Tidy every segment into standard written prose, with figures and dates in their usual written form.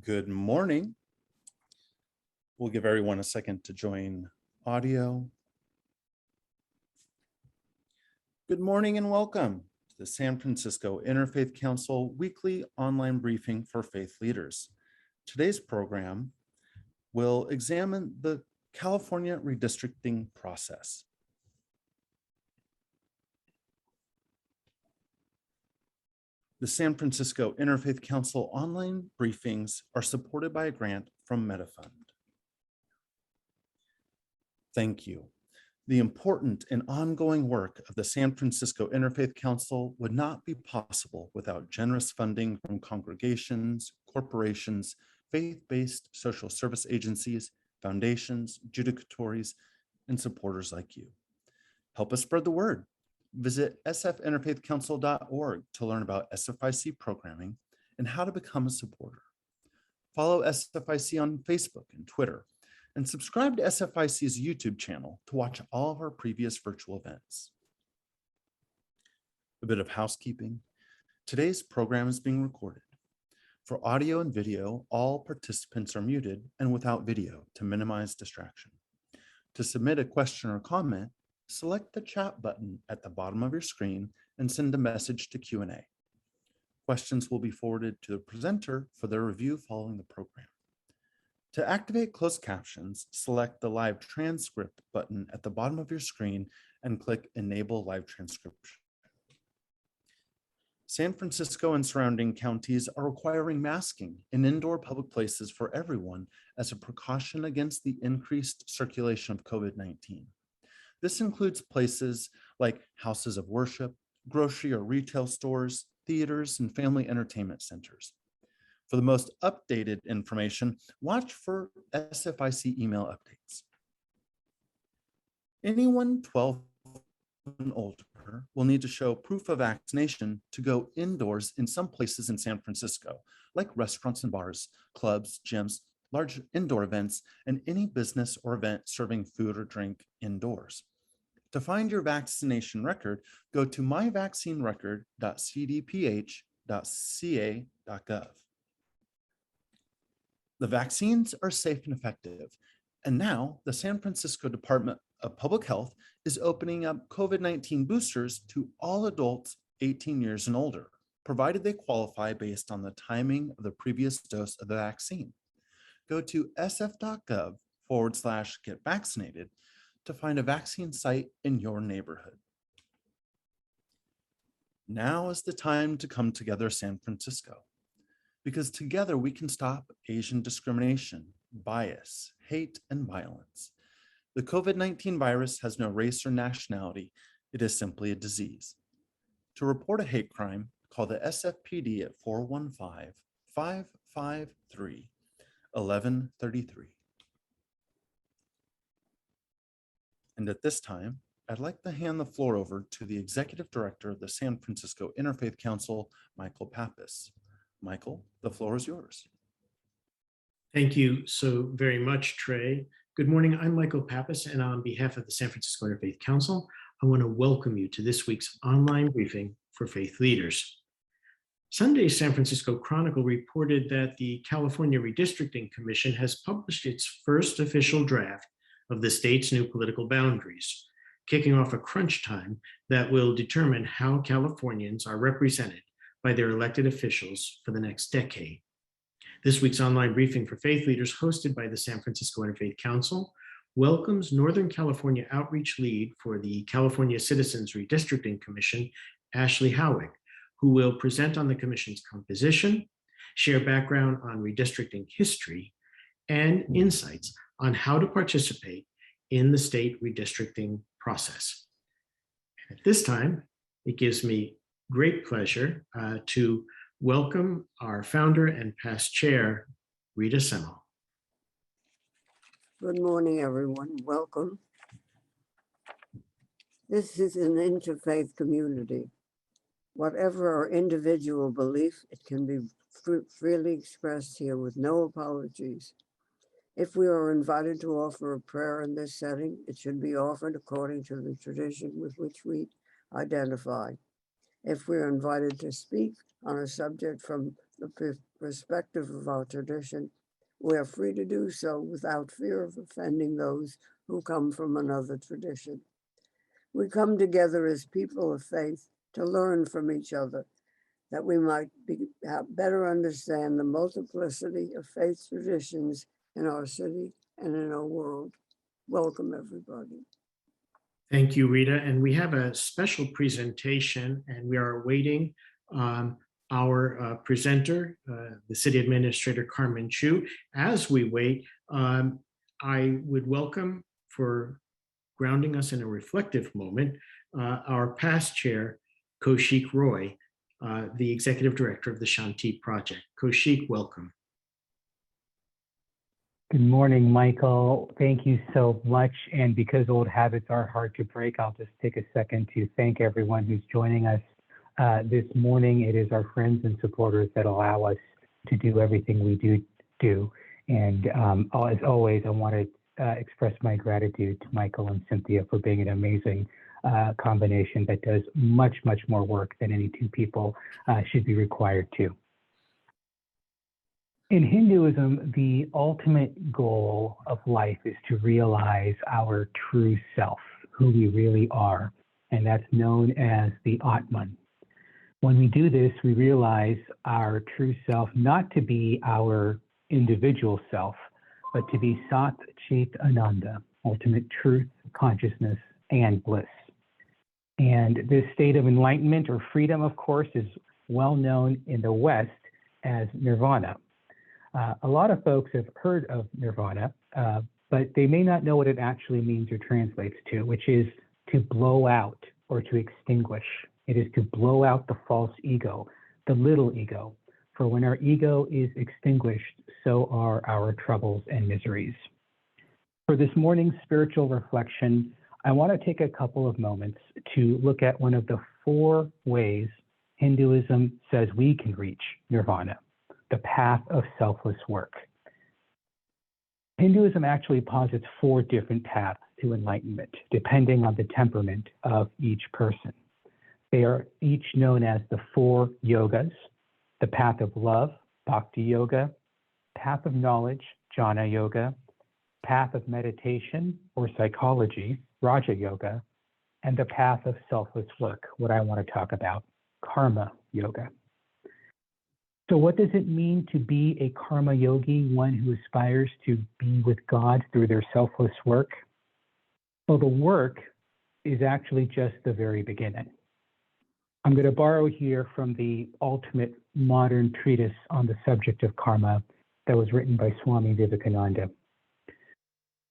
Good morning. We'll give everyone a second to join audio. Good morning and welcome to the San Francisco Interfaith Council weekly online briefing for faith leaders. Today's program will examine the California redistricting process. The San Francisco Interfaith Council online briefings are supported by a grant from MediFund. Thank you. The important and ongoing work of the San Francisco Interfaith Council would not be possible without generous funding from congregations, corporations, faith-based social service agencies, foundations, judicatories, and supporters like you. Help us spread the word. Visit sfinterfaithcouncil.org to learn about SFIC programming and how to become a supporter. Follow SFIC on Facebook and Twitter, and subscribe to SFIC's YouTube channel to watch all of our previous virtual events. A bit of housekeeping. Today's program is being recorded. For audio and video, all participants are muted and without video to minimize distraction. To submit a question or comment, select the chat button at the bottom of your screen and send a message to Q&A. Questions will be forwarded to the presenter for their review following the program. To activate closed captions, select the live transcript button at the bottom of your screen and click Enable Live Transcription. San Francisco and surrounding counties are requiring masking in indoor public places for everyone as a precaution against the increased circulation of COVID-19. This includes places like houses of worship, grocery or retail stores, theaters, and family entertainment centers. For the most updated information, watch for SFIC email updates. Anyone 12 and older will need to show proof of vaccination to go indoors in some places in San Francisco, like restaurants and bars, clubs, gyms, large indoor events, and any business or event serving food or drink indoors. To find your vaccination record, go to myvaccinerecord.cdph.ca.gov. The vaccines are safe and effective, and now the San Francisco Department of Public Health is opening up COVID-19 boosters to all adults 18 years and older, provided they qualify based on the timing of the previous dose of the vaccine. Go to sf.gov/get-vaccinated to find a vaccine site in your neighborhood. Now is the time to come together, San Francisco, because together we can stop Asian discrimination, bias, hate, and violence. The COVID-19 virus has no race or nationality. It is simply a disease. To report a hate crime, call the SFPD at 415-553-1133. And at this time, I'd like to hand the floor over to the Executive Director of the San Francisco Interfaith Council, Michael Pappas. Michael, the floor is yours. Thank you so very much, Trey. Good morning, I'm Michael Pappas, and on behalf of the San Francisco Interfaith Council, I want to welcome you to this week's online briefing for faith leaders. Sunday's San Francisco Chronicle reported that the California Redistricting Commission has published its first official draft of the state's new political boundaries, kicking off a crunch time that will determine how Californians are represented by their elected officials for the next decade. This week's online briefing for faith leaders, hosted by the San Francisco Interfaith Council, welcomes Northern California Outreach Lead for the California Citizens Redistricting Commission, Ashleigh Howick, who will present on the commission's composition, share background on redistricting history, and insights on how to participate in the state redistricting process. At this time, it gives me great pleasure to welcome our founder and past chair, Rita Semmel. Good morning, everyone. Welcome. This is an interfaith community. Whatever our individual belief, it can be freely expressed here with no apologies. If we are invited to offer a prayer in this setting, it should be offered according to the tradition with which we identify. If we are invited to speak on a subject from the perspective of our tradition, we are free to do so without fear of offending those who come from another tradition. We come together as people of faith to learn from each other, that we might better understand the multiplicity of faith traditions in our city and in our world. Welcome, everybody. Thank you, Rita. And we have a special presentation, and we are awaiting our presenter, the City Administrator Carmen Chu. As we wait, I would welcome, for grounding us in a reflective moment, our past chair, Kaushik Roy, the Executive Director of the Shanti Project. Kaushik, welcome. Good morning, Michael. Thank you so much. And because old habits are hard to break, I'll just take a second to thank everyone who's joining us this morning. It is our friends and supporters that allow us to do everything we do. And as always, I want to express my gratitude to Michael and Cynthia for being an amazing combination that does much, much more work than any two people should be required to. In Hinduism, the ultimate goal of life is to realize our true self, who we really are, and that's known as the Atman. When we do this, we realize our true self not to be our individual self, but to be Sat Chit Ananda, ultimate truth, consciousness, and bliss. And this state of enlightenment or freedom, of course, is well known in the West as nirvana. A lot of folks have heard of nirvana, but they may not know what it actually means or translates to, which is to blow out or to extinguish. It is to blow out the false ego, the little ego. For when our ego is extinguished, so are our troubles and miseries. For this morning's spiritual reflection, I want to take a couple of moments to look at one of the 4 ways Hinduism says we can reach nirvana: the path of selfless work. Hinduism actually posits 4 different paths to enlightenment, depending on the temperament of each person. They are each known as the 4 yogas: the path of love, bhakti yoga; path of knowledge, jnana yoga; path of meditation or psychology, raja yoga; and the path of selfless work, what I want to talk about, karma yoga. So what does it mean to be a karma yogi, one who aspires to be with God through their selfless work? Well, the work is actually just the very beginning. I'm going to borrow here from the ultimate modern treatise on the subject of karma that was written by Swami Vivekananda.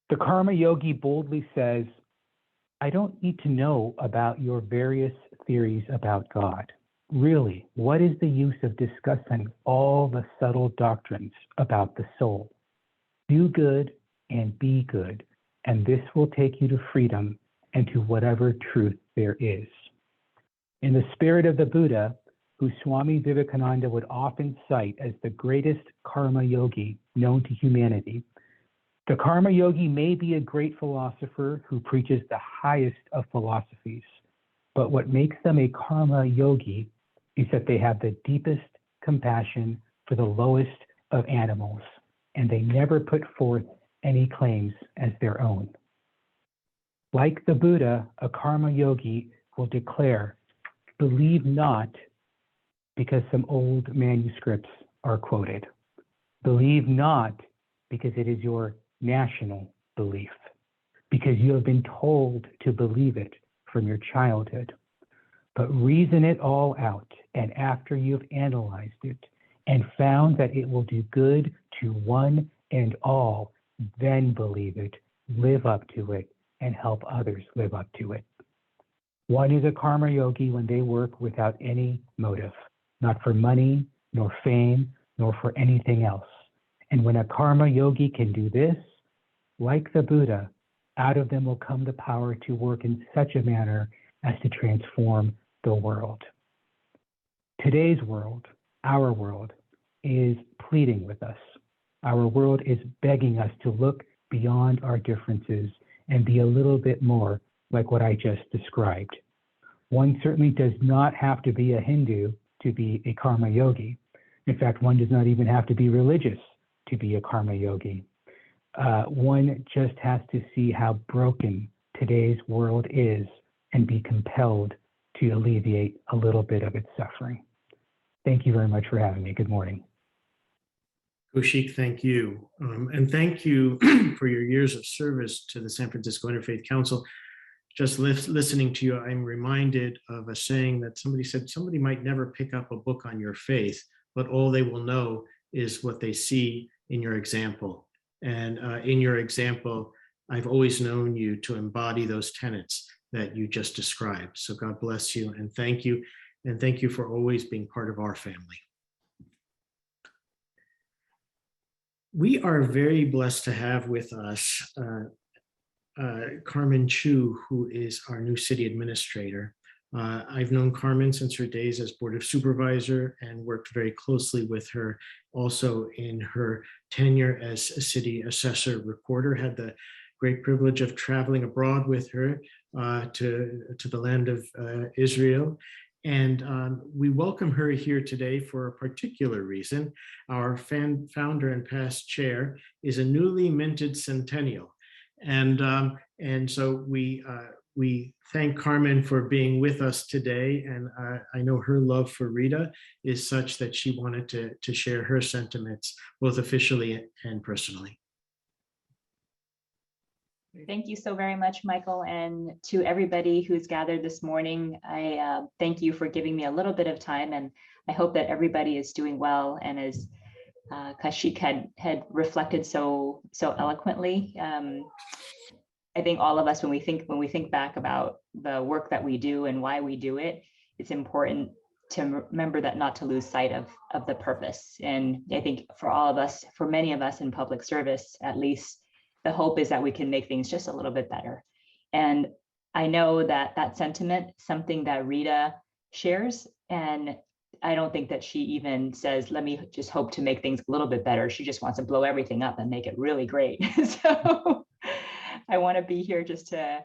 The karma yogi boldly says, I don't need to know about your various theories about God. Really, what is the use of discussing all the subtle doctrines about the soul? Do good and be good, and this will take you to freedom and to whatever truth there is. In the spirit of the Buddha, who Swami Vivekananda would often cite as the greatest karma yogi known to humanity, the karma yogi may be a great philosopher who preaches the highest of philosophies, but what makes them a karma yogi is that they have the deepest compassion for the lowest of animals, and they never put forth any claims as their own. Like the Buddha, a karma yogi will declare, believe not, because some old manuscripts are quoted. Believe not because it is your national belief, because you have been told to believe it from your childhood. But reason it all out, and after you've analyzed it and found that it will do good to one and all, then believe it, live up to it, and help others live up to it. One is a karma yogi when they work without any motive, not for money, nor fame, nor for anything else. And when a karma yogi can do this, like the Buddha, out of them will come the power to work in such a manner as to transform the world. Today's world, our world, is pleading with us. Our world is begging us to look beyond our differences and be a little bit more like what I just described. One certainly does not have to be a Hindu to be a karma yogi. In fact, one does not even have to be religious to be a karma yogi. One just has to see how broken today's world is and be compelled to alleviate a little bit of its suffering. Thank you very much for having me. Good morning. Kaushik, thank you. And thank you for your years of service to the San Francisco Interfaith Council. Just listening to you, I'm reminded of a saying that somebody said, somebody might never pick up a book on your faith, but all they will know is what they see in your example. And in your example, I've always known you to embody those tenets that you just described. So God bless you and thank you. And thank you for always being part of our family. We are very blessed to have with us Carmen Chu, who is our new city administrator. I've known Carmen since her days as Board of Supervisor and worked very closely with her also in her tenure as a city assessor recorder. Had the great privilege of traveling abroad with her to the land of Israel. And we welcome her here today for a particular reason. Our founder and past chair is a newly minted centennial. And so we thank Carmen for being with us today. And I know her love for Rita is such that she wanted to share her sentiments, both officially and personally. Thank you so very much, Michael. And to everybody who's gathered this morning, I thank you for giving me a little bit of time. And I hope that everybody is doing well. And as Kaushik had reflected so eloquently, I think all of us, when we think back about the work that we do and why we do it, it's important to remember that not to lose sight of the purpose. And I think for all of us, for many of us in public service, at least, the hope is that we can make things just a little bit better. And I know that that sentiment, something that Rita shares, and I don't think that she even says, let me just hope to make things a little bit better. She just wants to blow everything up and make it really great. So I want to be here just to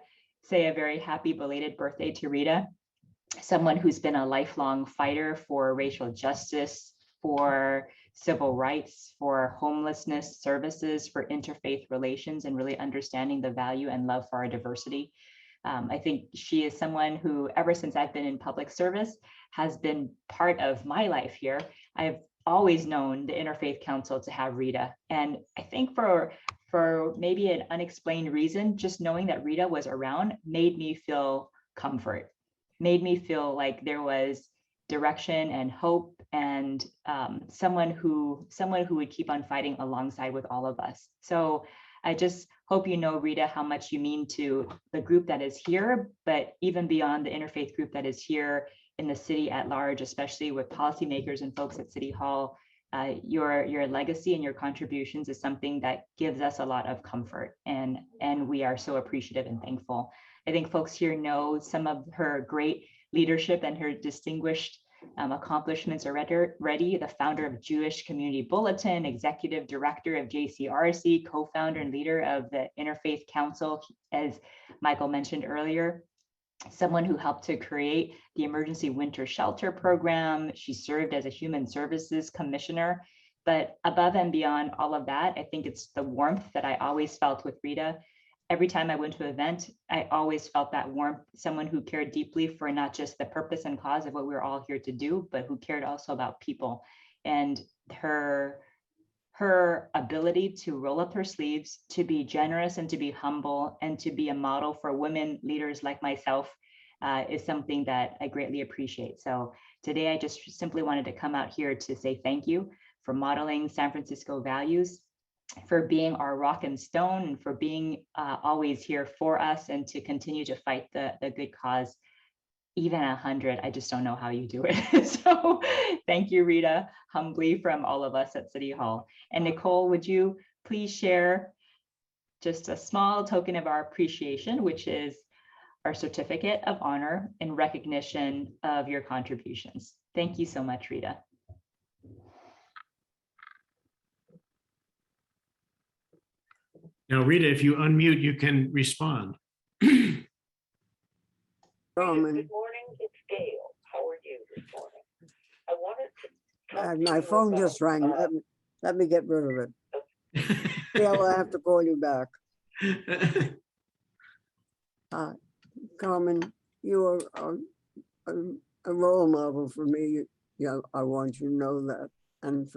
say a very happy belated birthday to Rita, someone who's been a lifelong fighter for racial justice, for civil rights, for homelessness services, for interfaith relations, and really understanding the value and love for our diversity. I think she is someone who, ever since I've been in public service, has been part of my life here. I've always known the Interfaith Council to have Rita. And I think for maybe an unexplained reason, just knowing that Rita was around made me feel comfort, made me feel like there was direction and hope, and someone who would keep on fighting alongside with all of us. So I just hope you know, Rita, how much you mean to the group that is here, but even beyond the interfaith group that is here in the city at large, especially with policymakers and folks at City Hall. Your legacy and your contributions is something that gives us a lot of comfort, and we are so appreciative and thankful. I think folks here know some of her great leadership and her distinguished accomplishments already. The founder of Jewish Community Bulletin, executive director of JCRC, co-founder and leader of the Interfaith Council, as Michael mentioned earlier, someone who helped to create the Emergency Winter Shelter Program. She served as a Human Services Commissioner. But above and beyond all of that, I think it's the warmth that I always felt with Rita. Every time I went to an event, I always felt that warmth, someone who cared deeply for not just the purpose and cause of what we're all here to do, but who cared also about people. And her ability to roll up her sleeves, to be generous and to be humble, and to be a model for women leaders like myself is something that I greatly appreciate. So today I just simply wanted to come out here to say thank you for modeling San Francisco values, for being our rock and stone, and for being always here for us, and to continue to fight the good cause. Even 100, I just don't know how you do it. So thank you, Rita, humbly from all of us at City Hall. And Nicole, would you please share just a small token of our appreciation, which is our certificate of honor in recognition of your contributions. Thank you so much, Rita. Now, Rita, if you unmute, you can respond. Carmen. Good morning, it's Gail. How are you this morning? I wanted to My phone just rang. Let me get rid of it. Yeah, I'll have to call you back. Carmen, you are a role model for me. Yeah, I want you to know that. And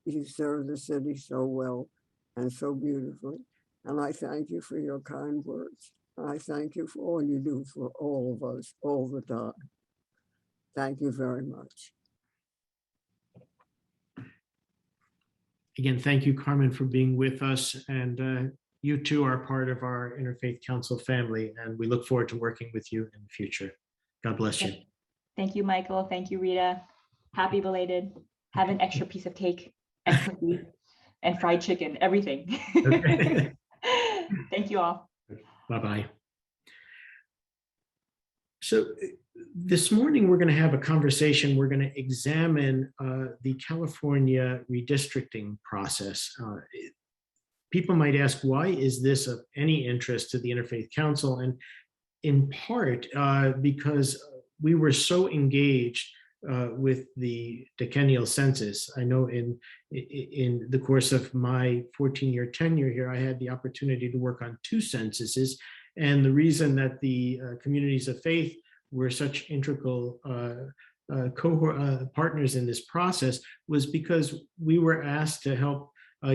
you serve the city so well and so beautifully. And I thank you for your kind words. And I thank you for all you do for all of us all the time. Thank you very much. Again, thank you, Carmen, for being with us. And you too are part of our Interfaith Council family, and we look forward to working with you in the future. God bless you. Thank you, Michael. Thank you, Rita. Happy belated. Have an extra piece of cake and cookie and fried chicken, everything. Okay. Thank you all. Bye-bye. So this morning, we're going to have a conversation. We're going to examine the California redistricting process. People might ask, why is this of any interest to the Interfaith Council? And in part, because we were so engaged with the decennial census. I know in the course of my 14-year tenure here, I had the opportunity to work on 2 censuses. And the reason that the communities of faith were such integral partners in this process was because we were asked to help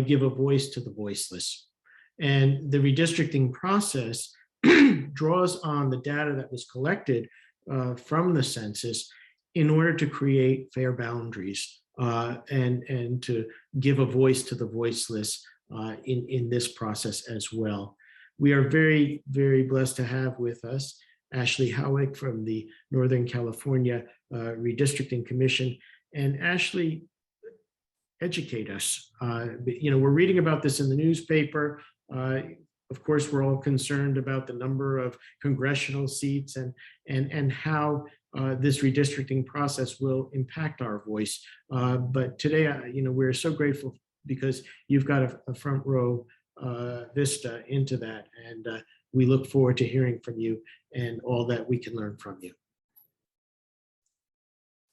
give a voice to the voiceless. And the redistricting process draws on the data that was collected from the census in order to create fair boundaries and to give a voice to the voiceless in this process as well. We are very, very blessed to have with us Ashleigh Howick from the Northern California Redistricting Commission. And Ashleigh, educate us. We're reading about this in the newspaper. Of course, we're all concerned about the number of congressional seats and how this redistricting process will impact our voice. But today, we're so grateful because you've got a front row vista into that. And we look forward to hearing from you and all that we can learn from you.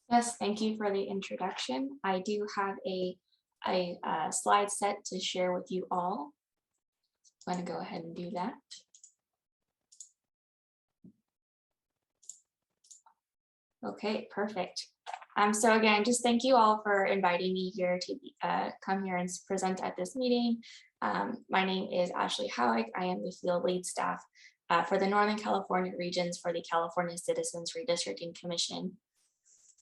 Yes, thank you for the introduction. I do have a slide set to share with you all. I'm going to go ahead and do that. Okay, perfect. So again, just thank you all for inviting me here to come here and present at this meeting. My name is Ashleigh Howick. I am the field lead staff for the Northern California regions for the California Citizens Redistricting Commission.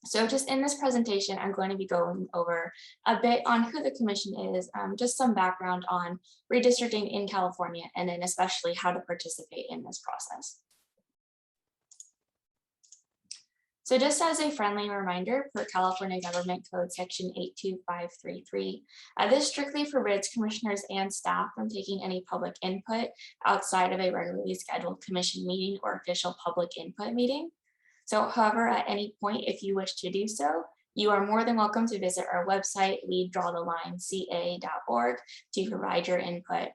So just in this presentation, I'm going to be going over a bit on who the commission is, just some background on redistricting in California, and then especially how to participate in this process. So just as a friendly reminder, per California Government Code Section 82533, this strictly forbids commissioners and staff from taking any public input outside of a regularly scheduled commission meeting or official public input meeting. So however, at any point, if you wish to do so, you are more than welcome to visit our website, leaddrawtheline.ca.org, to provide your input.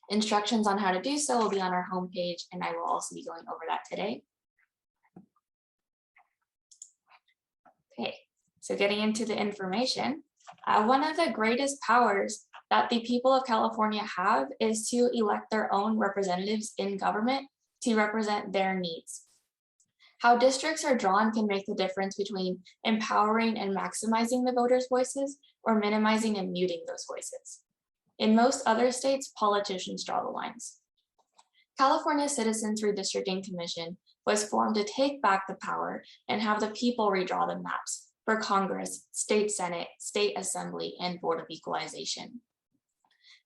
Instructions on how to do so will be on our homepage, and I will also be going over that today. Okay, so getting into the information, one of the greatest powers that the people of California have is to elect their own representatives in government to represent their needs. How districts are drawn can make the difference between empowering and maximizing the voters' voices or minimizing and muting those voices. In most other states, politicians draw the lines. California Citizens Redistricting Commission was formed to take back the power and have the people redraw the maps for Congress, State Senate, State Assembly, and Board of Equalization.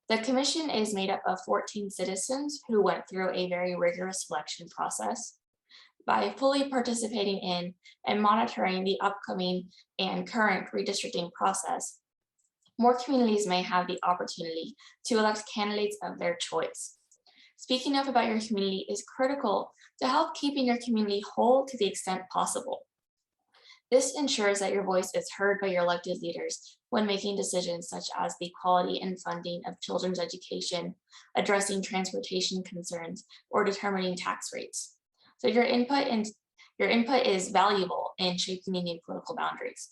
The commission is made up of 14 citizens who went through a very rigorous selection process. By fully participating in and monitoring the upcoming and current redistricting process, more communities may have the opportunity to elect candidates of their choice. Speaking up about your community is critical to help keeping your community whole to the extent possible. This ensures that your voice is heard by your elected leaders when making decisions such as the quality and funding of children's education, addressing transportation concerns, or determining tax rates. So your input is valuable in shaping the new political boundaries.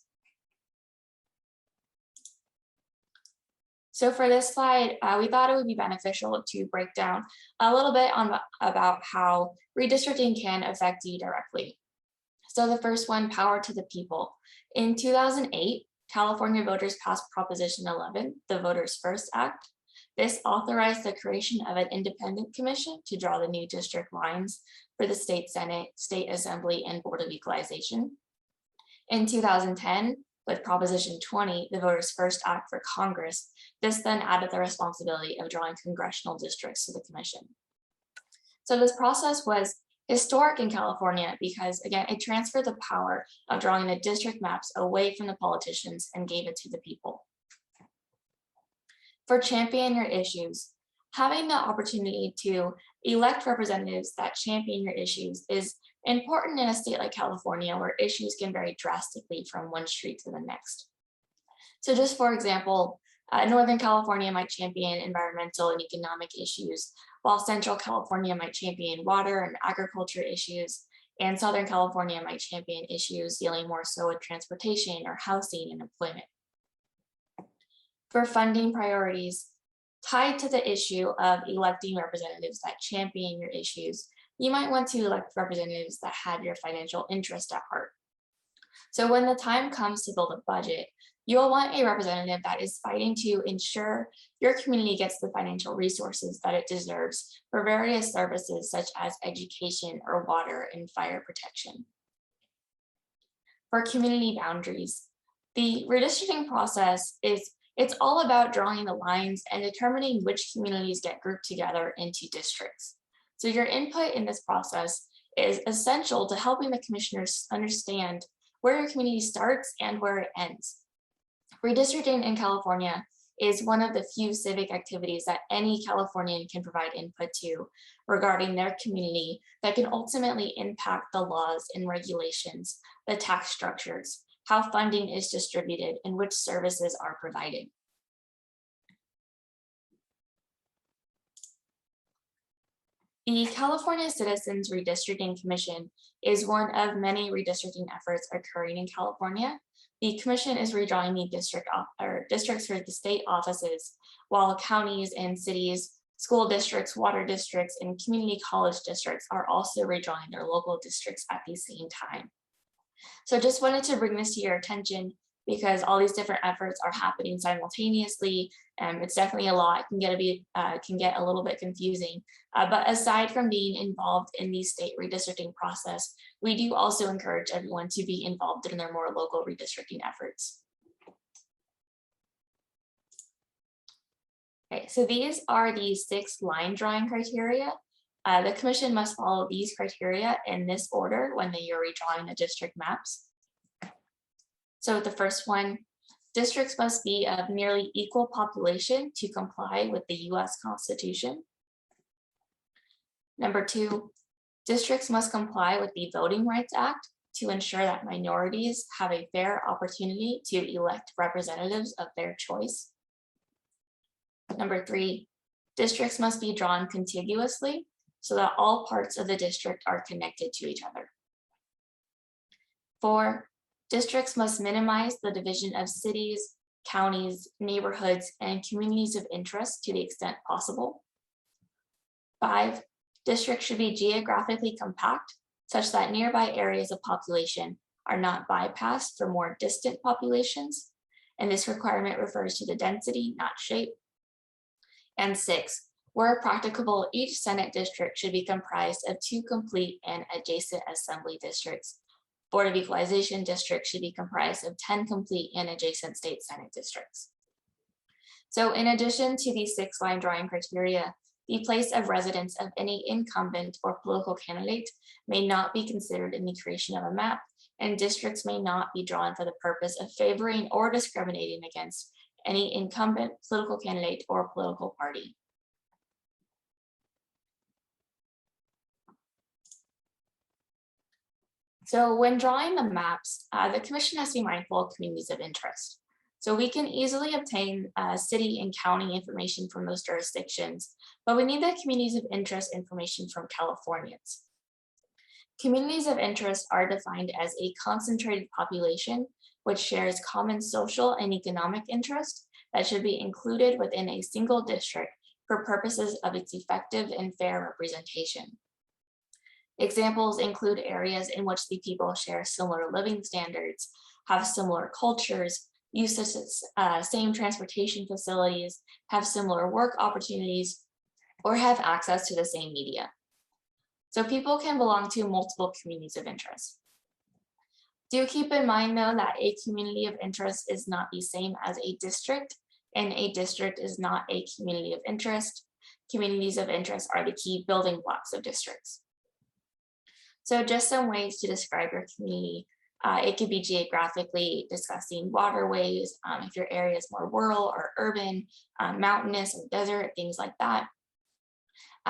So for this slide, we thought it would be beneficial to break down a little bit about how redistricting can affect you directly. So the first one, power to the people. In 2008, California voters passed Proposition 11, the Voters First Act. This authorized the creation of an independent commission to draw the new district lines for the state Senate, state assembly, and Board of Equalization. In 2010, with Proposition 20, the Voters First Act for Congress, this then added the responsibility of drawing congressional districts to the commission. So this process was historic in California because, again, it transferred the power of drawing the district maps away from the politicians and gave it to the people. For champion your issues, having the opportunity to elect representatives that champion your issues is important in a state like California, where issues can vary drastically from one street to the next. So just for example, Northern California might champion environmental and economic issues, while Central California might champion water and agriculture issues, and Southern California might champion issues dealing more so with transportation or housing and employment. For funding priorities, tied to the issue of electing representatives that champion your issues, you might want to elect representatives that have your financial interest at heart. So when the time comes to build a budget, you'll want a representative that is fighting to ensure your community gets the financial resources that it deserves for various services such as education or water and fire protection. For community boundaries, the redistricting process it's all about drawing the lines and determining which communities get grouped together into districts. So your input in this process is essential to helping the commissioners understand where your community starts and where it ends. Redistricting in California is one of the few civic activities that any Californian can provide input to regarding their community that can ultimately impact the laws and regulations, the tax structures, how funding is distributed, and which services are provided. The California Citizens Redistricting Commission is one of many redistricting efforts occurring in California. The commission is redrawing the districts for the state offices, while counties and cities, school districts, water districts, and community college districts are also redrawing their local districts at the same time. So just wanted to bring this to your attention because all these different efforts are happening simultaneously. It's definitely a lot. It can get a little bit confusing. But aside from being involved in the state redistricting process, we do also encourage everyone to be involved in their more local redistricting efforts. Okay, so these are the 6 line drawing criteria. The commission must follow these criteria in this order when they are redrawing the district maps. So the first one, districts must be of nearly equal population to comply with the US Constitution. Number 2, districts must comply with the Voting Rights Act to ensure that minorities have a fair opportunity to elect representatives of their choice. Number 3, districts must be drawn contiguously so that all parts of the district are connected to each other. 4, districts must minimize the division of cities, counties, neighborhoods, and communities of interest to the extent possible. 5, districts should be geographically compact such that nearby areas of population are not bypassed for more distant populations. And this requirement refers to the density, not shape. And 6, where practicable, each Senate district should be comprised of 2 complete and adjacent assembly districts. Board of Equalization districts should be comprised of 10 complete and adjacent state Senate districts. So in addition to these 6 line drawing criteria, the place of residence of any incumbent or political candidate may not be considered in the creation of a map, and districts may not be drawn for the purpose of favoring or discriminating against any incumbent political candidate or political party. So when drawing the maps, the commission has to be mindful of communities of interest. So we can easily obtain city and county information from those jurisdictions, but we need the communities of interest information from Californians. Communities of interest are defined as a concentrated population which shares common social and economic interest that should be included within a single district for purposes of its effective and fair representation. Examples include areas in which the people share similar living standards, have similar cultures, use the same transportation facilities, have similar work opportunities, or have access to the same media. So people can belong to multiple communities of interest. Do keep in mind, though, that a community of interest is not the same as a district, and a district is not a community of interest. Communities of interest are the key building blocks of districts. So just some ways to describe your community. It could be geographically discussing waterways, if your area is more rural or urban, mountainous or desert, things like that.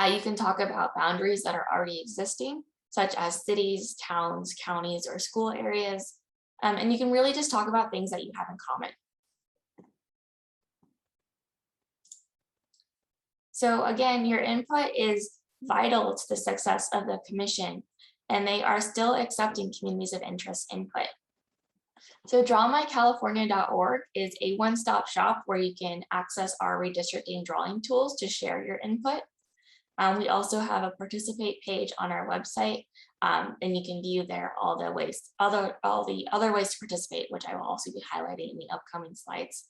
You can talk about boundaries that are already existing, such as cities, towns, counties, or school areas. And you can really just talk about things that you have in common. So again, your input is vital to the success of the commission, and they are still accepting communities of interest input. So drawmycalifornia.org is a one-stop shop where you can access our redistricting drawing tools to share your input. We also have a participate page on our website, and you can view there all the other ways to participate, which I will also be highlighting in the upcoming slides.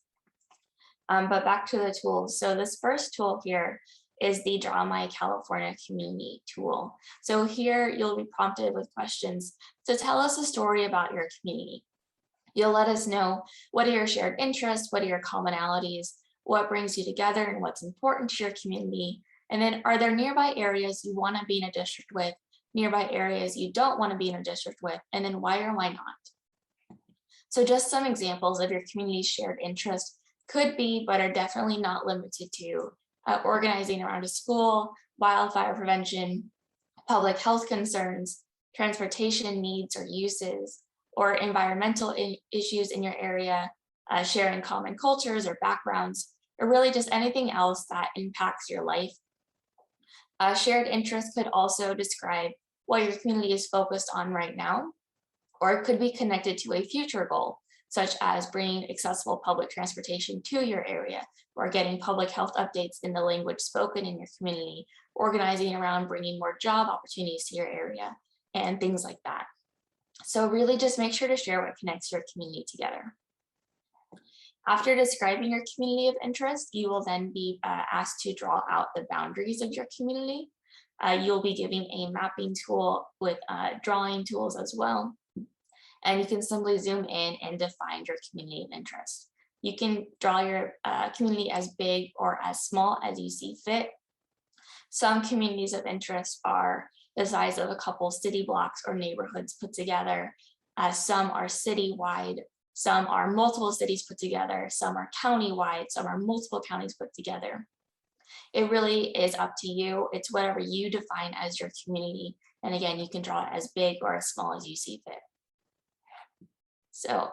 But back to the tools. So this first tool here is the Draw My California Community tool. So here you'll be prompted with questions. So tell us a story about your community. You'll let us know what are your shared interests, what are your commonalities, what brings you together, and what's important to your community. And then are there nearby areas you want to be in a district with, nearby areas you don't want to be in a district with, and then why or why not? So just some examples of your community's shared interests could be, but are definitely not limited to, organizing around a school, wildfire prevention, public health concerns, transportation needs or uses, or environmental issues in your area, sharing common cultures or backgrounds, or really just anything else that impacts your life. Shared interests could also describe what your community is focused on right now, or it could be connected to a future goal, such as bringing accessible public transportation to your area, or getting public health updates in the language spoken in your community, organizing around bringing more job opportunities to your area, and things like that. So really just make sure to share what connects your community together. After describing your community of interest, you will then be asked to draw out the boundaries of your community. You'll be giving a mapping tool with drawing tools as well. And you can simply zoom in and define your community of interest. You can draw your community as big or as small as you see fit. Some communities of interest are the size of a couple city blocks or neighborhoods put together. Some are citywide. Some are multiple cities put together, some are countywide, some are multiple counties put together. It really is up to you. It's whatever you define as your community. And again, you can draw it as big or as small as you see fit. So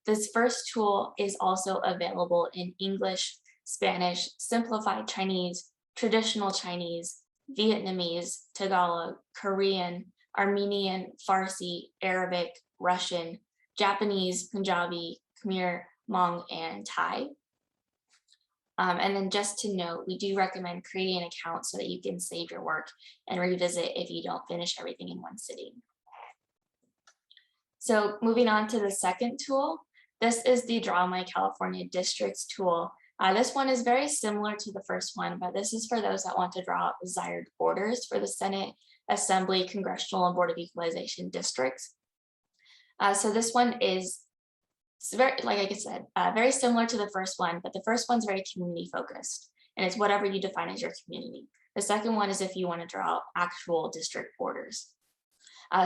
this first tool is also available in English, Spanish, Simplified Chinese, Traditional Chinese, Vietnamese, Tagalog, Korean, Armenian, Farsi, Arabic, Russian, Japanese, Punjabi, Khmer, Hmong, and Thai. And then just to note, we do recommend creating an account so that you can save your work and revisit if you don't finish everything in one sitting. So moving on to the second tool, this is the Draw My California Districts tool. This one is very similar to the first one, but this is for those that want to draw out desired borders for the Senate, Assembly, Congressional, and Board of Equalization districts. So this one is very, like I said, very similar to the first one, but the first one's very community focused, and it's whatever you define as your community. The second one is if you want to draw out actual district borders.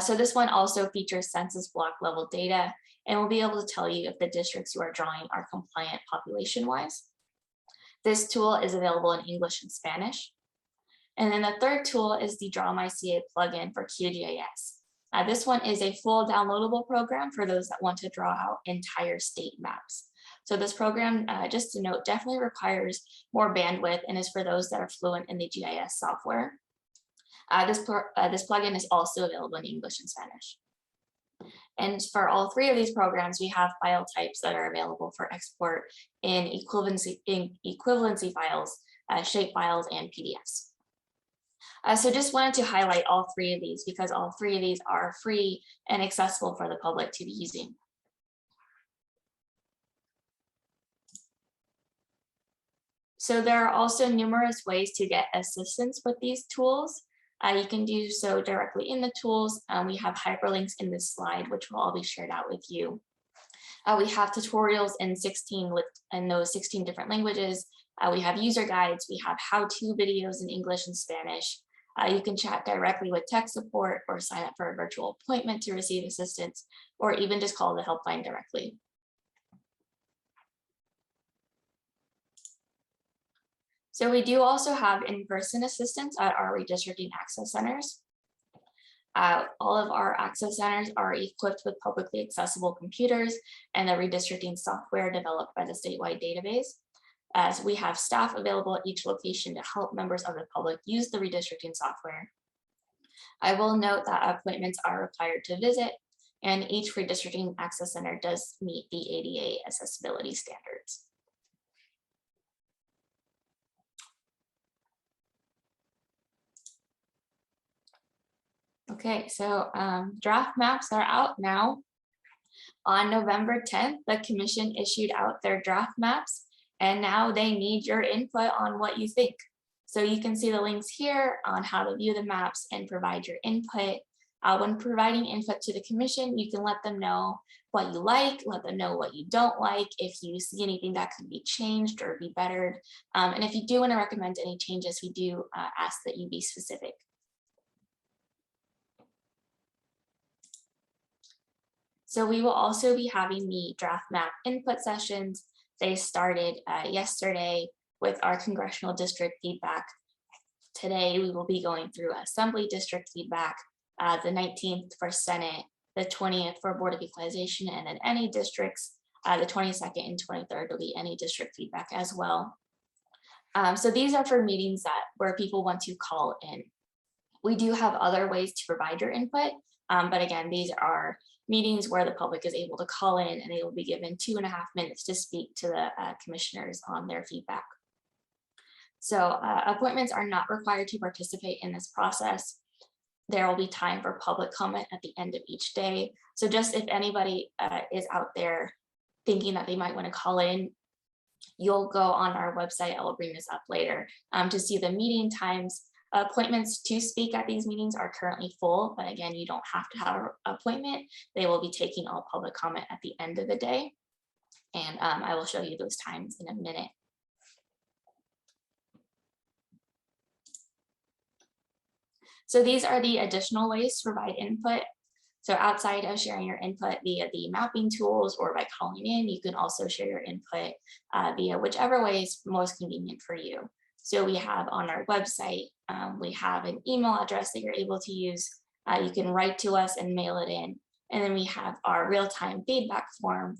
So this one also features census block level data, and will be able to tell you if the districts you are drawing are compliant population-wise. This tool is available in English and Spanish. And then the third tool is the Draw My CA plugin for QGIS. This one is a full downloadable program for those that want to draw out entire state maps. So this program, just to note, definitely requires more bandwidth and is for those that are fluent in the GIS software. This plugin is also available in English and Spanish. And for all three of these programs, we have file types that are available for export in equivalency files, shape files, and PDFs. So just wanted to highlight all three of these because all three of these are free and accessible for the public to be using. So there are also numerous ways to get assistance with these tools. You can do so directly in the tools. We have hyperlinks in this slide, which will all be shared out with you. We have tutorials in those 16 different languages. We have user guides. We have how-to videos in English and Spanish. You can chat directly with tech support or sign up for a virtual appointment to receive assistance, or even just call the helpline directly. So we do also have in-person assistance at our redistricting access centers. All of our access centers are equipped with publicly accessible computers and the redistricting software developed by the statewide database. As we have staff available at each location to help members of the public use the redistricting software. I will note that appointments are required to visit, and each redistricting access center does meet the ADA accessibility standards. Okay, so draft maps are out now. On November 10th, the commission issued out their draft maps, and now they need your input on what you think. So you can see the links here on how to view the maps and provide your input. When providing input to the commission, you can let them know what you like, let them know what you don't like, if you see anything that could be changed or be bettered. And if you do want to recommend any changes, we do ask that you be specific. So we will also be having the draft map input sessions. They started yesterday with our congressional district feedback. Today, we will be going through assembly district feedback, the 19th for Senate, the 20th for Board of Equalization, and then any districts, the 22nd and 23rd will be any district feedback as well. So these are for meetings where people want to call in. We do have other ways to provide your input, but again, these are meetings where the public is able to call in and they will be given 2.5 minutes to speak to the commissioners on their feedback. So appointments are not required to participate in this process. There will be time for public comment at the end of each day. So just if anybody is out there thinking that they might want to call in, you'll go on our website, I will bring this up later, to see the meeting times. Appointments to speak at these meetings are currently full, but again, you don't have to have an appointment. They will be taking all public comment at the end of the day. And I will show you those times in a minute. So these are the additional ways to provide input. So outside of sharing your input via the mapping tools or by calling in, you can also share your input via whichever way is most convenient for you. So we have on our website, we have an email address that you're able to use. You can write to us and mail it in. And then we have our real-time feedback form.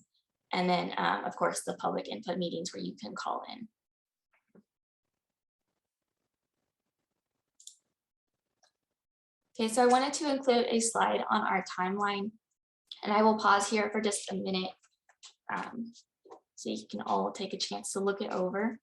And then, of course, the public input meetings where you can call in. Okay, so I wanted to include a slide on our timeline. And I will pause here for just a minute so you can all take a chance to look it over.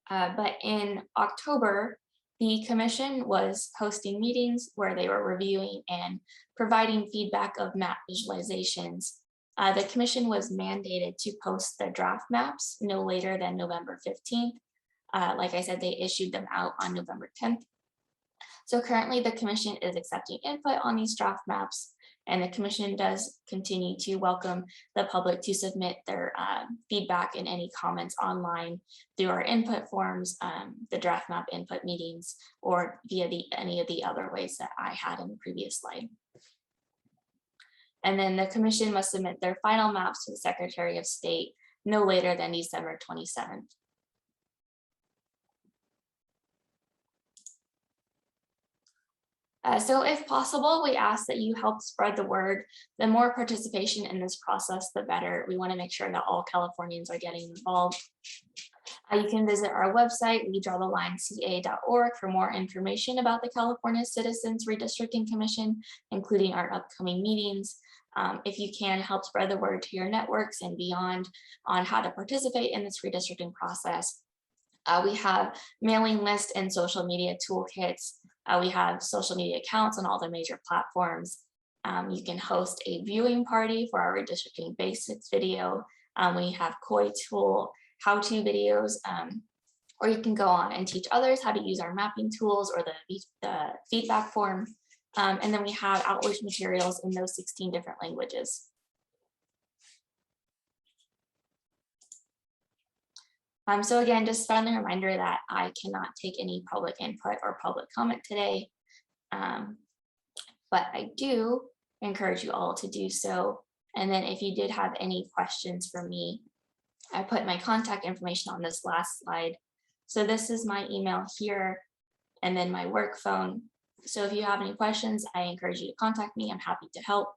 But in October, the commission was hosting meetings where they were reviewing and providing feedback of map visualizations. The commission was mandated to post the draft maps no later than November 15th. Like I said, they issued them out on November 10th. So currently the commission is accepting input on these draft maps, and the commission does continue to welcome the public to submit their feedback and any comments online through our input forms, the draft map input meetings, or via any of the other ways that I had in the previous slide. And then the commission must submit their final maps to the Secretary of State no later than December 27th. So if possible, we ask that you help spread the word. The more participation in this process, the better. We want to make sure that all Californians are getting involved. You can visit our website, wedrawtheline.ca.org, for more information about the California Citizens Redistricting Commission, including our upcoming meetings. If you can, help spread the word to your networks and beyond on how to participate in this redistricting process. We have mailing lists and social media toolkits. We have social media accounts on all the major platforms. You can host a viewing party for our redistricting basics video. We have COI tool how-to videos, or you can go on and teach others how to use our mapping tools or the feedback form. And then we have outreach materials in those 16 different languages. So again, just a friendly reminder that I cannot take any public input or public comment today, but I do encourage you all to do so. And then if you did have any questions for me, I put my contact information on this last slide. So this is my email here, and then my work phone. So if you have any questions, I encourage you to contact me. I'm happy to help.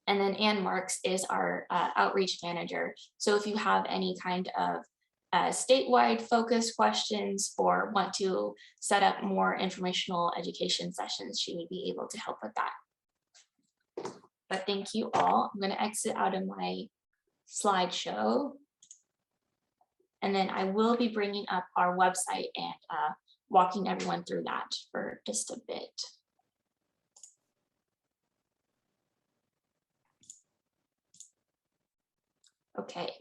And then Ann Marks is our outreach manager. So if you have any kind of statewide focus questions or want to set up more informational education sessions, she would be able to help with that. But thank you all. I'm going to exit out of my slideshow. And then I will be bringing up our website and walking everyone through that for just a bit. Okay,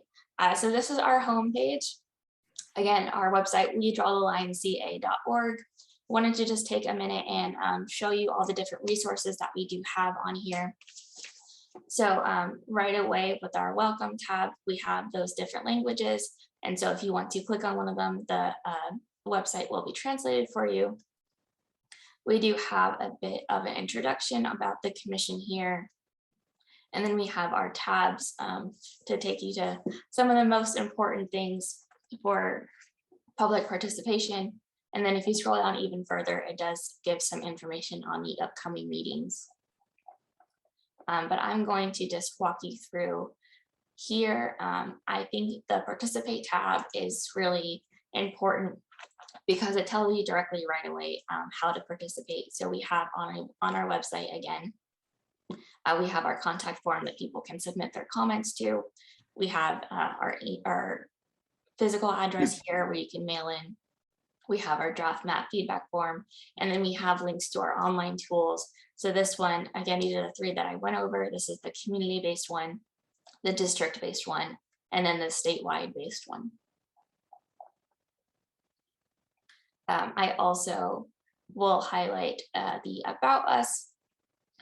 so this is our homepage. Again, our website, wedrawtheline.ca.org. Wanted to just take a minute and show you all the different resources that we do have on here. So right away with our welcome tab, we have those different languages. And so if you want to click on one of them, the website will be translated for you. We do have a bit of an introduction about the commission here. And then we have our tabs to take you to some of the most important things for public participation. And then if you scroll down even further, it does give some information on the upcoming meetings. But I'm going to just walk you through here. I think the participate tab is really important because it tells you directly right away how to participate. So we have on our website, again, we have our contact form that people can submit their comments to. We have our physical address here where you can mail in. We have our draft map feedback form, and then we have links to our online tools. So this one, again, these are the three that I went over. This is the community-based one, the district-based one, and then the statewide-based one. I also will highlight the About Us.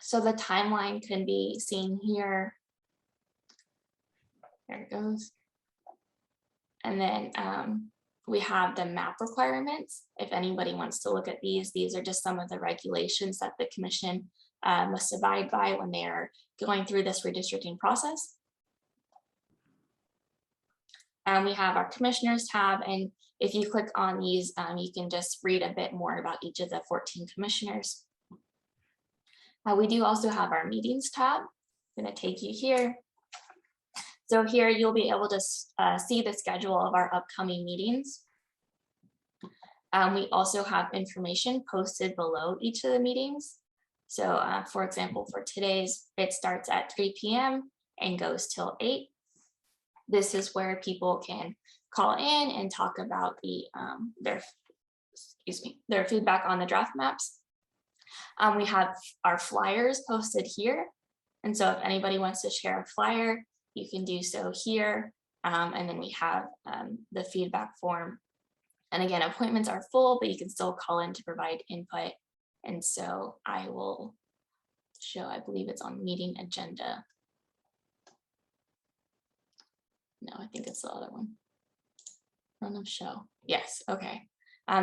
So the timeline can be seen here. There it goes. And then we have the map requirements. If anybody wants to look at these are just some of the regulations that the commission must abide by when they're going through this redistricting process. And we have our commissioners tab, and if you click on these, you can just read a bit more about each of the 14 commissioners. We do also have our meetings tab. I'm going to take you here. So here you'll be able to see the schedule of our upcoming meetings. We also have information posted below each of the meetings. So for example, for today's, it starts at 3 p.m. and goes till 8. This is where people can call in and talk about their feedback on the draft maps. We have our flyers posted here. And so if anybody wants to share a flyer, you can do so here. And then we have the feedback form. And again, appointments are full, but you can still call in to provide input. And so I will show, I believe it's on meeting agenda. No, I think it's the other one. Run of show. Yes, okay.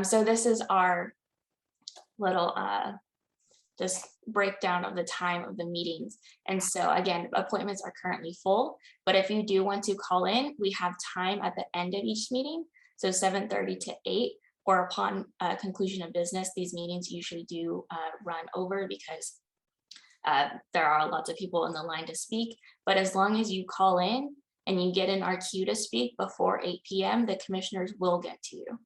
So this is our little just breakdown of the time of the meetings. And so again, appointments are currently full, but if you do want to call in, we have time at the end of each meeting. So 7:30 to 8, or upon conclusion of business. These meetings usually do run over because there are lots of people in the line to speak, but as long as you call in and you get in our queue to speak before 8 p.m., the commissioners will get to you.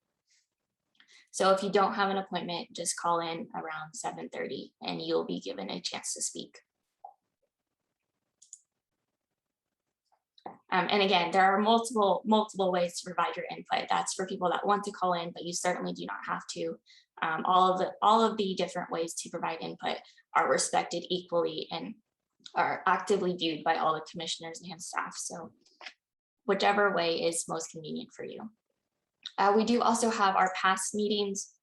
So if you don't have an appointment, just call in around 7:30 and you'll be given a chance to speak. And again, there are multiple ways to provide your input. That's for people that want to call in, but you certainly do not have to. All of the different ways to provide input are respected equally and are actively viewed by all the commissioners and staff. So whichever way is most convenient for you. We do also have our past meetings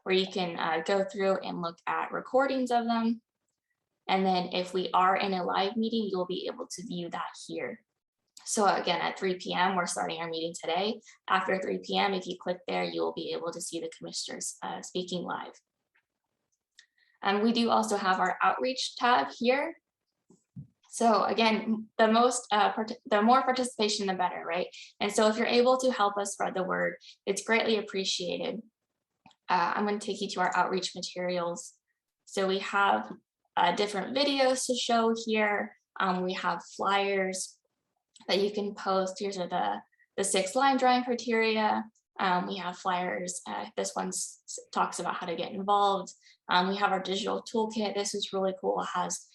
where you can go through and look at recordings of them. And then if we are in a live meeting, you'll be able to view that here. So again, at 3 p.m., we're starting our meeting today. After 3 p.m., if you click there, you will be able to see the commissioners speaking live. We do also have our outreach tab here. So again, the more participation, the better, right? And so if you're able to help us spread the word, it's greatly appreciated. I'm going to take you to our outreach materials. So we have different videos to show here. We have flyers that you can post. Here's are the 6 line drawing criteria. We have flyers. This one talks about how to get involved. We have our digital toolkit. This is really cool. It has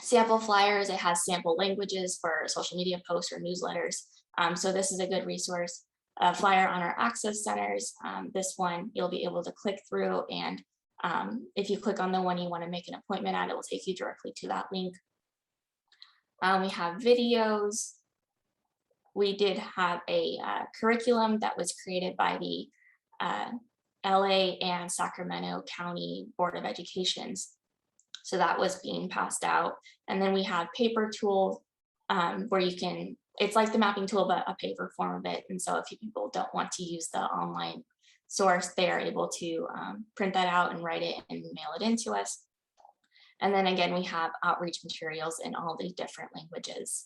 sample flyers. It has sample languages for social media posts or newsletters. So this is a good resource. A flyer on our access centers. This one you'll be able to click through, and if you click on the one you want to make an appointment at, it will take you directly to that link. We have videos. We did have a curriculum that was created by the LA and Sacramento County Board of Educations. So that was being passed out. And then we have paper tools where you can, it's like the mapping tool, but a paper form of it. And so if people don't want to use the online source, they are able to print that out and write it and mail it into us. And then again, we have outreach materials in all these different languages.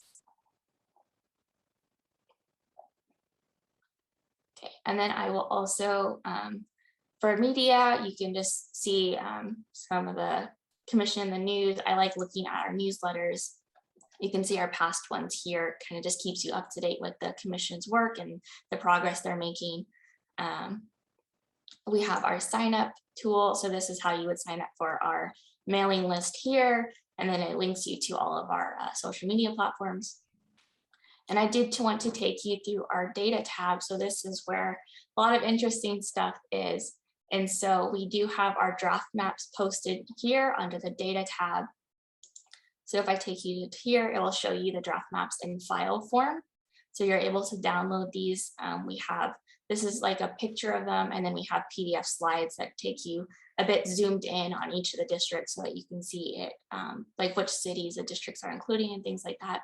Okay, and then I will also, for media, you can just see some of the commission in the news. I like looking at our newsletters. You can see our past ones here. Kind of just keeps you up to date with the commission's work and the progress they're making. We have our sign up tool. So this is how you would sign up for our mailing list here. And then it links you to all of our social media platforms. And I did want to take you through our data tab. So this is where a lot of interesting stuff is. And so we do have our draft maps posted here under the data tab. So if I take you to here, it will show you the draft maps in file form. So you're able to download these. We have, this is like a picture of them, and then we have PDF slides that take you a bit zoomed in on each of the districts so that you can see it, like which cities the districts are including and things like that.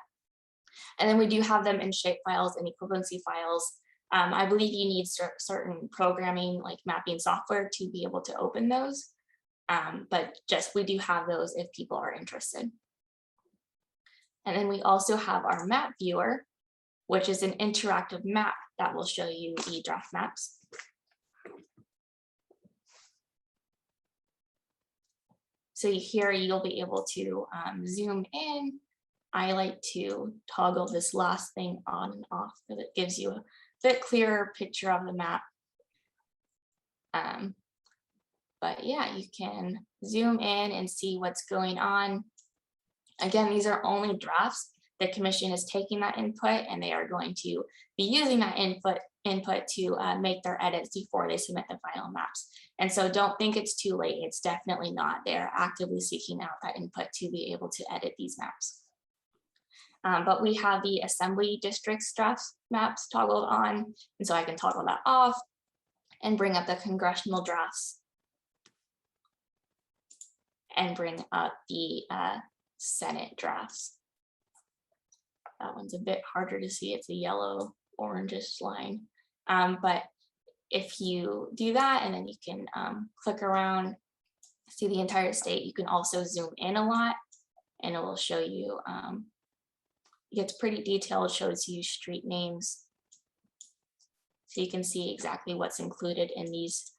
And then we do have them in shape files and equivalency files. I believe you need certain programming like mapping software to be able to open those. But just we do have those if people are interested. And then we also have our map viewer, which is an interactive map that will show you the draft maps. So here you'll be able to zoom in. I like to toggle this last thing on and off because it gives you a bit clearer picture of the map. But yeah, you can zoom in and see what's going on. Again, these are only drafts. The commission is taking that input and they are going to be using that input to make their edits before they submit the final maps. And so don't think it's too late. It's definitely not. They're actively seeking out that input to be able to edit these maps. But we have the assembly districts draft maps toggled on. And so I can toggle that off and bring up the congressional drafts and bring up the Senate drafts. That one's a bit harder to see. It's a yellow orangish line. But if you do that and then you can click around, see the entire state, you can also zoom in a lot and it will show you, it gets pretty detailed, shows you street names. So you can see exactly what's included in these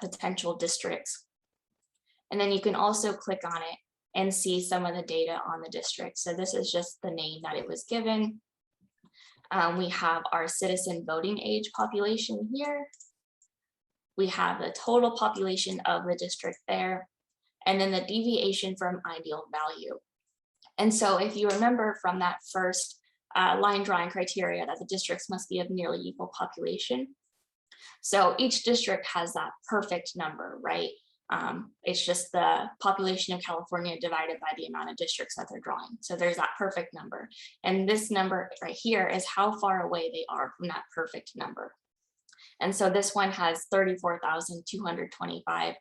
potential districts. And then you can also click on it and see some of the data on the district. So this is just the name that it was given. We have our citizen voting age population here. We have the total population of the district there, and then the deviation from ideal value. And so if you remember from that first line drawing criteria that the districts must be of nearly equal population. So each district has that perfect number, right? It's just the population of California divided by the amount of districts that they're drawing. So there's that perfect number. And this number right here is how far away they are from that perfect number. And so this one has 34,225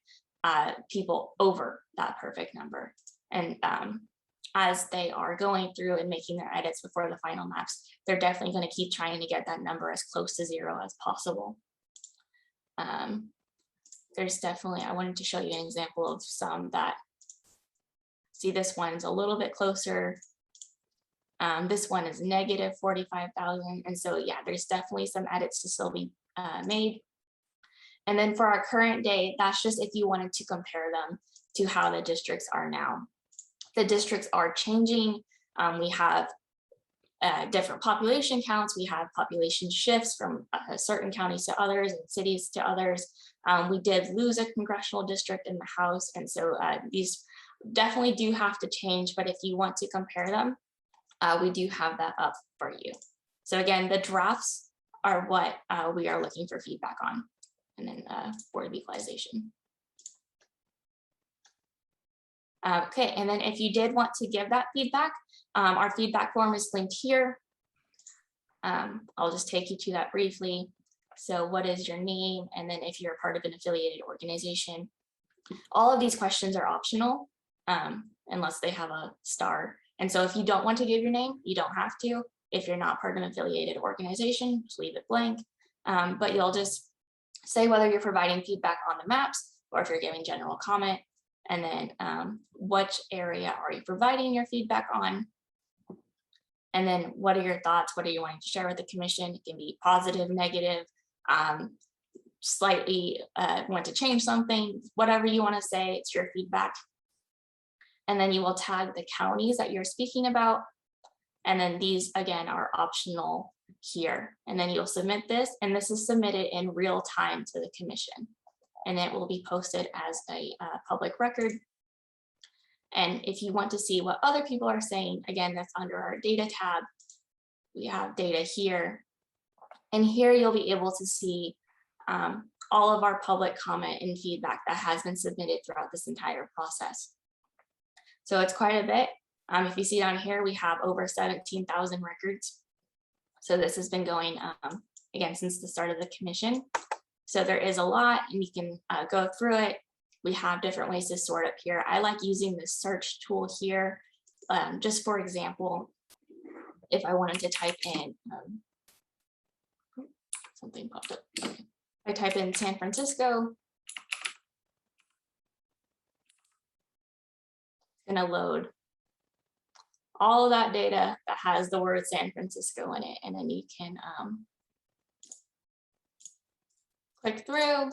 people over that perfect number. And as they are going through and making their edits before the final maps, they're definitely going to keep trying to get that number as close to 0 as possible. There's definitely, I wanted to show you an example of some that, see, this one's a little bit closer. This one is negative 45,000. And so, yeah, there's definitely some edits to still be made. And then for our current day, that's just if you wanted to compare them to how the districts are now. The districts are changing. We have different population counts. We have population shifts from certain counties to others and cities to others. We did lose a congressional district in the House. And so these definitely do have to change, but if you want to compare them, we do have that up for you. So again, the drafts are what we are looking for feedback on, and then for equalization. Okay, and then if you did want to give that feedback, our feedback form is linked here. I'll just take you to that briefly. So what is your name? And then if you're part of an affiliated organization, all of these questions are optional unless they have a star. And so if you don't want to give your name, you don't have to. If you're not part of an affiliated organization, just leave it blank. But you'll just say whether you're providing feedback on the maps or if you're giving general comment. And then which area are you providing your feedback on? And then what are your thoughts? What are you wanting to share with the commission? It can be positive, negative, slightly want to change something, whatever you want to say, it's your feedback. And then you will tag the counties that you're speaking about. And then these again are optional here. And then you'll submit this, and this is submitted in real time to the commission. And it will be posted as a public record. And if you want to see what other people are saying, again, that's under our data tab. We have data here. And here you'll be able to see all of our public comment and feedback that has been submitted throughout this entire process. So it's quite a bit. If you see down here, we have over 17,000 records. So this has been going, again, since the start of the commission. So there is a lot, and you can go through it. We have different ways to sort up here. I like using the search tool here. Just for example, if I wanted to type in, something popped up. Okay. I type in San Francisco. It's gonna load all of that data that has the word San Francisco in it. And then you can click through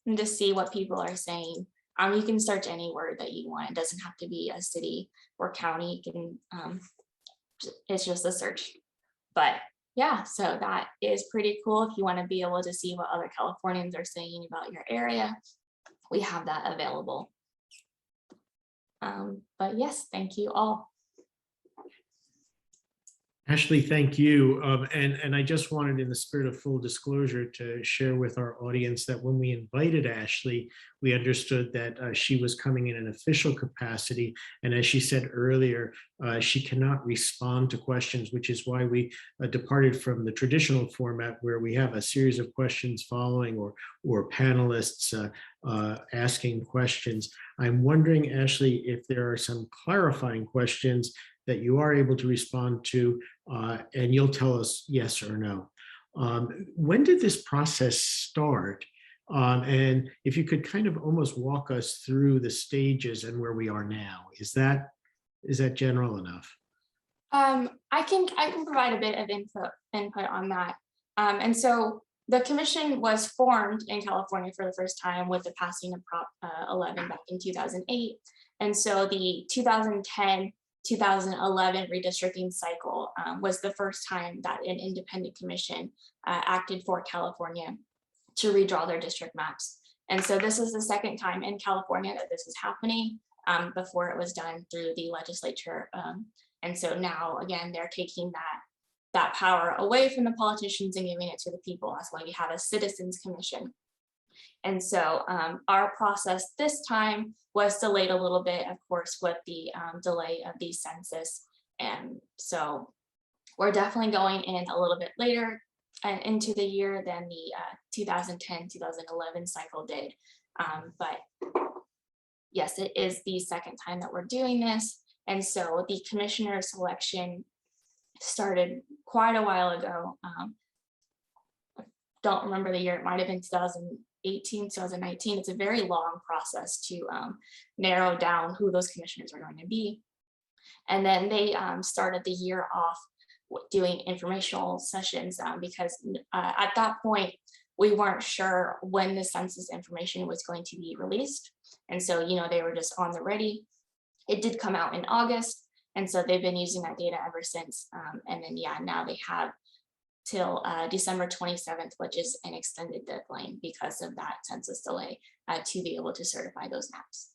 and just see what people are saying. You can search any word that you want. It doesn't have to be a city or county. You can, it's just a search. But yeah, so that is pretty cool. If you want to be able to see what other Californians are saying about your area, we have that available. But yes, thank you all. Ashleigh, thank you. And I just wanted, in the spirit of full disclosure, to share with our audience that when we invited Ashleigh, we understood that she was coming in an official capacity. And as she said earlier, she cannot respond to questions, which is why we departed from the traditional format where we have a series of questions following, or panelists asking questions. I'm wondering, Ashleigh, if there are some clarifying questions that you are able to respond to, and you'll tell us yes or no. When did this process start? And if you could kind of almost walk us through the stages and where we are now, is that general enough? I can provide a bit of input on that. And so the commission was formed in California for the first time with the passing of Prop 11 back in 2008. And so the 2010 2011 redistricting cycle was the first time that an independent commission acted for California to redraw their district maps. And so this is the second time in California that this is happening. Before it was done through the legislature. And so now, again, they're taking that power away from the politicians and giving it to the people. That's why we have a citizens commission. And so our process this time was delayed a little bit, of course, with the delay of the census. And so we're definitely going in a little bit later into the year than the 2010-2011 cycle did. But yes, it is the second time that we're doing this. And so the commissioner selection started quite a while ago. I don't remember the year, it might have been 2018, 2019. It's a very long process to narrow down who those commissioners are going to be. And then they started the year off doing informational sessions because at that point, we weren't sure when the census information was going to be released. And so, you know, they were just on the ready. It did come out in August. And so they've been using that data ever since. And then, yeah, now they have till December 27th, which is an extended deadline because of that census delay to be able to certify those maps.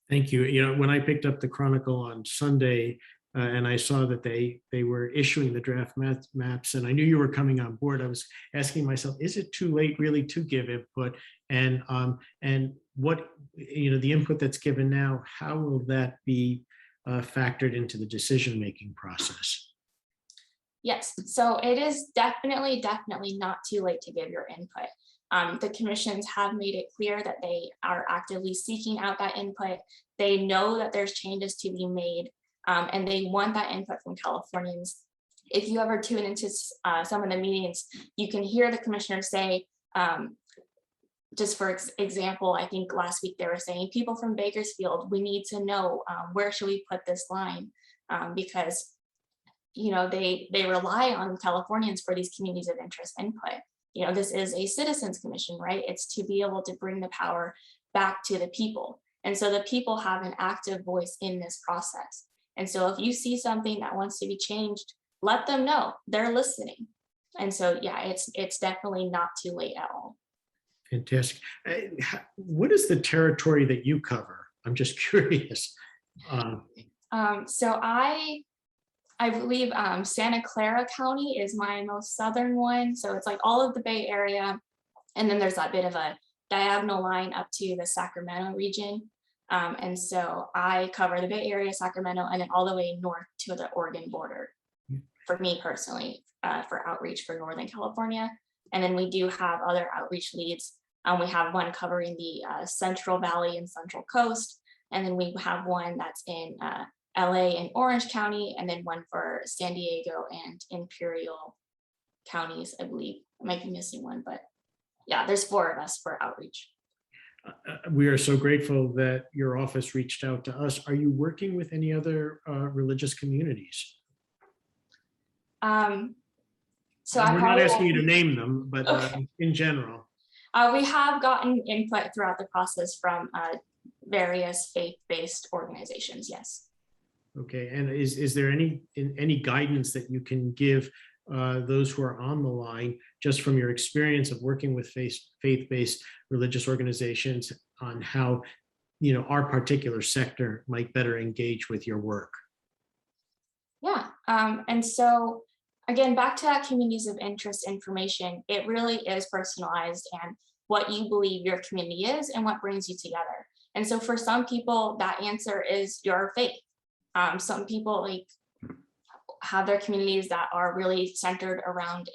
Thank you. You know, when I picked up the Chronicle on Sunday and I saw that they were issuing the draft maps, and I knew you were coming on board, I was asking myself, is it too late really to give input? And what, you know, the input that's given now, how will that be factored into the decision-making process? Yes, so it is definitely not too late to give your input. The commissions have made it clear that they are actively seeking out that input. They know that there's changes to be made, and they want that input from Californians. If you ever tune into some of the meetings, you can hear the commissioners say, just for example, I think last week they were saying, people from Bakersfield, we need to know where should we put this line, because you know they rely on Californians for these communities of interest input. You know, this is a citizens commission, right? It's to be able to bring the power back to the people. And so the people have an active voice in this process. And so if you see something that wants to be changed, let them know, they're listening. And so, yeah, it's definitely not too late at all. Fantastic. What is the territory that you cover? I'm just curious. So I believe Santa Clara County is my most southern one. So it's like all of the Bay Area. And then there's that bit of a diagonal line up to the Sacramento region. And so I cover the Bay Area, Sacramento, and then all the way north to the Oregon border for me personally, for outreach for Northern California. And then we do have other outreach leads. We have one covering the Central Valley and Central Coast. And then we have one that's in LA and Orange County, and then one for San Diego and Imperial counties, I believe. I might be missing one, but yeah, there's 4 of us for outreach. We are so grateful that your office reached out to us. Are you working with any other religious communities? So we're not asking you to name them, but okay. In general. We have gotten input throughout the process from various faith-based organizations, yes. Okay, and is there any guidance that you can give those who are on the line, just from your experience of working with faith-based religious organizations, on how, you know, our particular sector might better engage with your work? Yeah, and so again, back to that communities of interest information, it really is personalized and what you believe your community is and what brings you together. And so for some people, that answer is your faith. Some people like have their communities that are really centered around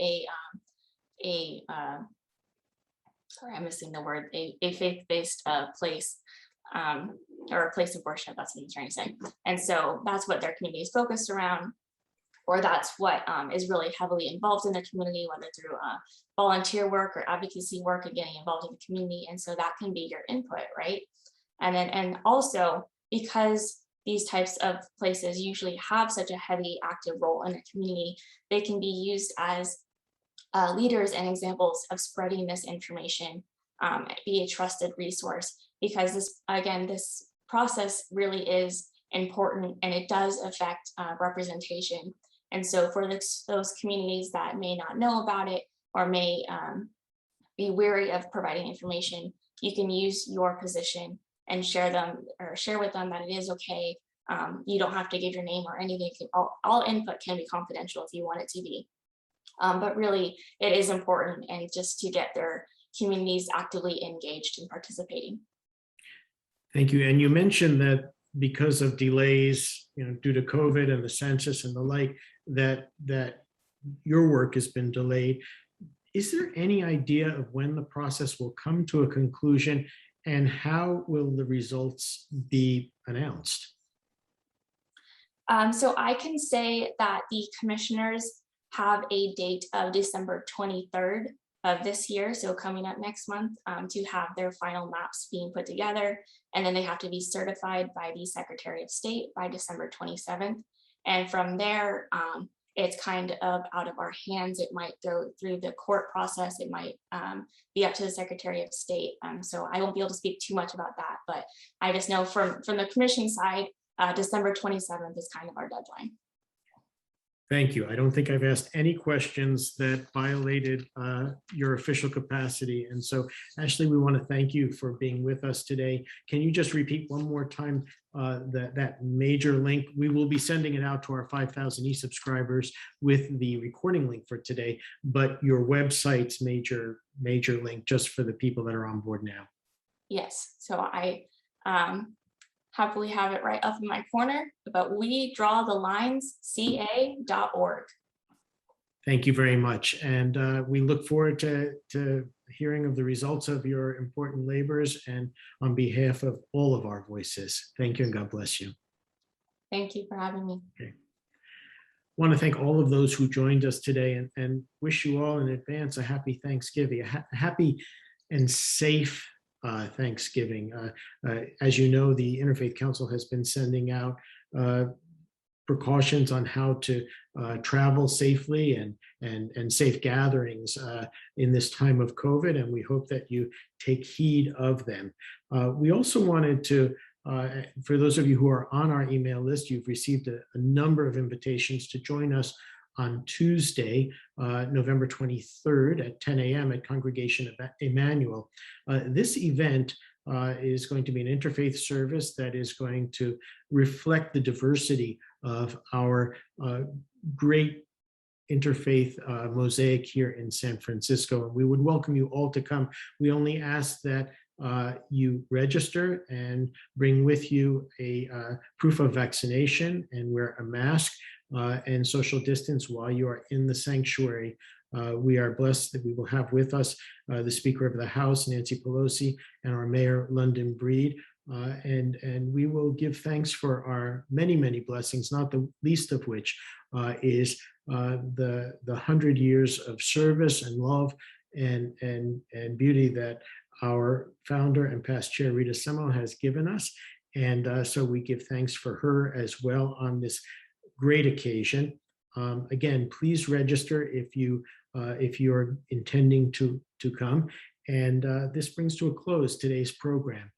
sorry, I'm missing the word, a faith-based place, or a place of worship, that's what I'm trying to say. And so that's what their community is focused around, or that's what is really heavily involved in the community, whether through volunteer work or advocacy work or getting involved in the community. And so that can be your input, right? And also because these types of places usually have such a heavy active role in the community, they can be used as leaders and examples of spreading this information, be a trusted resource, because this, again, this process really is important, and it does affect representation. And so for those communities that may not know about it or may be wary of providing information, you can use your position and share with them that it is okay. You don't have to give your name or anything. All input can be confidential if you want it to be. But really, it is important, and just to get their communities actively engaged and participating. Thank you. And you mentioned that because of delays, due to COVID and the census and the like, that your work has been delayed. Is there any idea of when the process will come to a conclusion, and how will the results be announced? So I can say that the commissioners have a date of December 23rd of this year, so coming up next month, to have their final maps being put together, and then they have to be certified by the Secretary of State by December 27th. And from there, it's kind of out of our hands. It might go through the court process. It might be up to the Secretary of State. So I won't be able to speak too much about that, but I just know from the commission side, December 27th is kind of our deadline. Thank you. I don't think I've asked any questions that violated your official capacity. And so, Ashleigh, we want to thank you for being with us today. Can you just repeat one more time that major link? We will be sending it out to our 5,000 e-subscribers with the recording link for today, but your website's major link just for the people that are on board now. Yes. So I happily have it right up in my corner, but we draw the lines ca.org. Thank you very much. And we look forward to hearing of the results of your important labors, and on behalf of all of our voices, thank you and God bless you. Thank you for having me. Okay. I want to thank all of those who joined us today, and wish you all in advance a happy Thanksgiving, a happy and safe Thanksgiving. As you know, the Interfaith Council has been sending out precautions on how to travel safely and safe gatherings in this time of COVID, and we hope that you take heed of them. We also wanted to, for those of you who are on our email list, you've received a number of invitations to join us on Tuesday, November 23rd at 10 a.m. at Congregation Emmanuel. This event is going to be an interfaith service that is going to reflect the diversity of our great interfaith mosaic here in San Francisco. And we would welcome you all to come. We only ask that you register and bring with you a proof of vaccination and wear a mask and social distance while you are in the sanctuary. We are blessed that we will have with us the Speaker of the House, Nancy Pelosi, and our Mayor, London Breed. And we will give thanks for our many, many blessings, not the least of which is the 100 years of service and love and beauty that our founder and past chair, Rita Semo, has given us. And so we give thanks for her as well on this great occasion. Again, please register if you're intending to come. And this brings to a close today's program.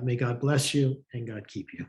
May God bless you and God keep you.